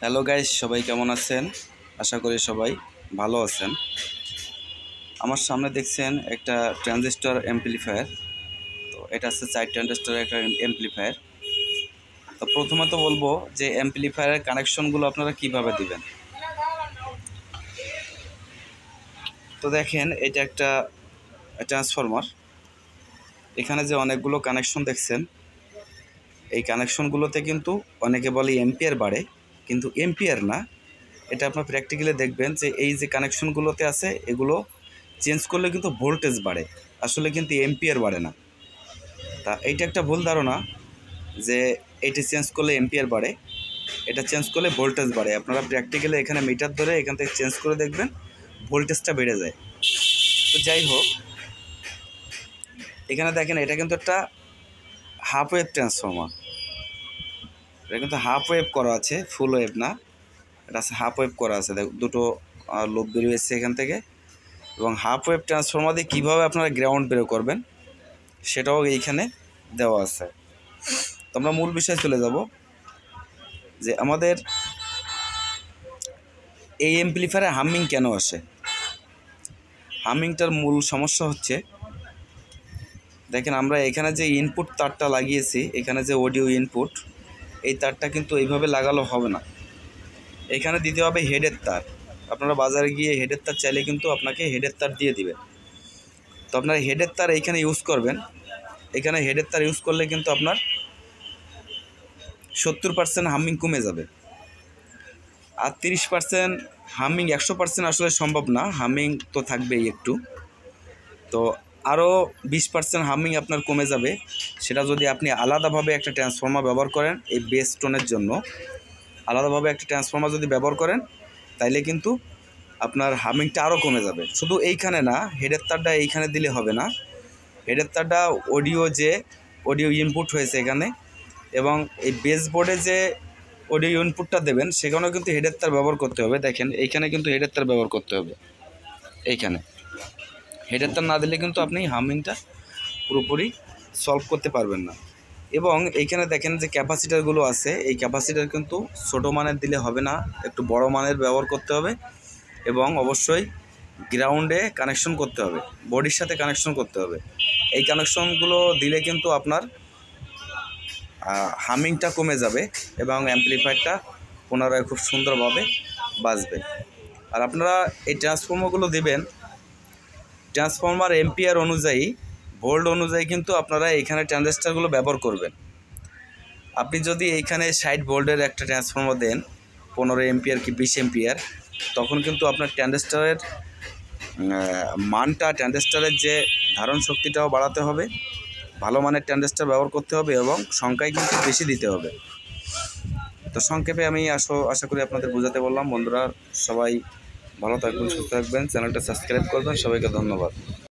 Hello guys, সবাই কেমন আছেন? আশা করি সবাই ভালো আছেন। আমার সামনে দেখছেন একটা ট্রানজিস্টর অ্যাম্পলিফায়ার। তো এটা হচ্ছে 4 ট্রানজিস্টরের একটা অ্যাম্পলিফায়ার। তো প্রথমত বলবো যে অ্যাম্পলিফায়ারের কানেকশনগুলো আপনারা কিভাবে দিবেন। তো দেখেন, এটা একটা ট্রান্সফরমার। এখানে যে অনেকগুলো কানেকশন দেখছেন, এই কানেকশনগুলোতে কিন্তু অনেকে বলে এম্পিয়ার বাড়ে, কিন্তু এম্পিয়ার না। এটা আপনার প্র্যাকটিক্যালি দেখবেন যে এই যে কানেকশনগুলোতে আছে এগুলো চেঞ্জ করলে কিন্তু ভোল্টেজ বাড়ে, আসলে কিন্তু এম্পিয়ার বাড়ে না। তা এইটা একটা ভুল ধারণা যে এটি চেঞ্জ করলে এম্পিয়ার বাড়ে, এটা চেঞ্জ করলে ভোল্টেজ বাড়ে। আপনারা প্র্যাকটিক্যালি এখানে মিটার ধরে এখান থেকে চেঞ্জ করে দেখবেন ভোল্টেজটা বেড়ে যায়। তো যাই হোক, এখানে দেখেন এটা কিন্তু একটা হাফ ওয়েভ ট্রান্সফর্মার। এটা কিন্তু হাফ ওয়েভ করা আছে, ফুল ওয়েভ না। এটা হাফ ওয়েভ করা আছে, দুটো লোড বেরিয়ে এসছে এখান থেকে। এবং হাফ ওয়েভ ট্রান্সফর্মার দিয়ে কীভাবে আপনারা গ্রাউন্ড বের করবেন সেটাও এইখানে দেওয়া আছে। তো আমরা মূল বিষয়ে চলে যাব যে আমাদের এই অ্যাম্পলিফায়ারে হামিং কেন আসে। হামিংটার মূল সমস্যা হচ্ছে, দেখেন আমরা এখানে যে ইনপুট তারটা লাগিয়েছি, এখানে যে অডিও ইনপুট, এই তারটা কিন্তু এইভাবে লাগালো হবে না, এখানে দিতে হবে হেডের তার। আপনারা বাজারে গিয়ে হেডের তার চাইলে কিন্তু আপনাকে হেডের তার দিয়ে দিবে। তো আপনারা হেডের তার এইখানে ইউজ করবেন। এখানে হেডের তার ইউজ করলে কিন্তু আপনার 70% হামিং কমে যাবে, আর 30% হামিং, 100% আসলে সম্ভব না, হামিং তো থাকবেই একটু। তো আরও 20% হামিং আপনার কমে যাবে। সেটা যদি আপনি আলাদাভাবে একটা ট্রান্সফর্মার ব্যবহার করেন, এই বেস টোনের জন্য আলাদাভাবে একটা ট্রান্সফর্মার যদি ব্যবহার করেন, তাইলে কিন্তু আপনার হামিংটা আরও কমে যাবে। শুধু এইখানে না, হেডের তারটা এইখানে দিলে হবে না। হেডের তারটা অডিও ইনপুট হয়েছে এখানে, এবং এই বেস বোর্ডে যে অডিও ইনপুটটা দেবেন সেখানেও কিন্তু হেডের তার ব্যবহার করতে হবে। দেখেন এইখানে কিন্তু হেডের তার ব্যবহার করতে হবে। এইখানে হেডের তার না দিলে কিন্তু আপনি হামিংটা পুরোপুরি সলভ করতে পারবেন না। এবং এইখানে দেখেন যে ক্যাপাসিটারগুলো আছে, এই ক্যাপাসিটার কিন্তু ছোটো মানের দিলে হবে না, একটু বড় মানের ব্যবহার করতে হবে। এবং অবশ্যই গ্রাউন্ডে কানেকশন করতে হবে, বডির সাথে কানেকশন করতে হবে। এই কানেকশনগুলো দিলে কিন্তু আপনার হামিংটা কমে যাবে এবং অ্যাম্পলিফায়ারটা পুনরায় খুব সুন্দরভাবে বাজবে। আর আপনারা এই ট্রান্সফর্মারগুলো দিবেন ট্রান্সফর্মার এম্পিয়ার অনুযায়ী, ভোল্ট অনুযায়ী কিন্তু আপনারা এইখানে ট্রানজিস্টারগুলো ব্যবহার করবেন। আপনি যদি এইখানে 60 ভোল্টের একটা ট্রান্সফর্মার দেন, 15 এম্পিয়ার কি 20 এম্পিয়ার, তখন কিন্তু আপনার ট্রানজিস্টারের মানটা, ট্রানজিস্টারের যে ধারণ শক্তিটাও বাড়াতে হবে, ভালো মানের ট্রানজিস্টার ব্যবহার করতে হবে এবং সংখ্যায় কিন্তু বেশি দিতে হবে। তো সংক্ষেপে আমি আশা করি আপনাদের বোঝাতে বললাম। বন্ধুরা সবাই ভালো থাকবেন, সুস্থ থাকবেন, চ্যানেলটা সাবস্ক্রাইব করবেন। সবাইকে ধন্যবাদ।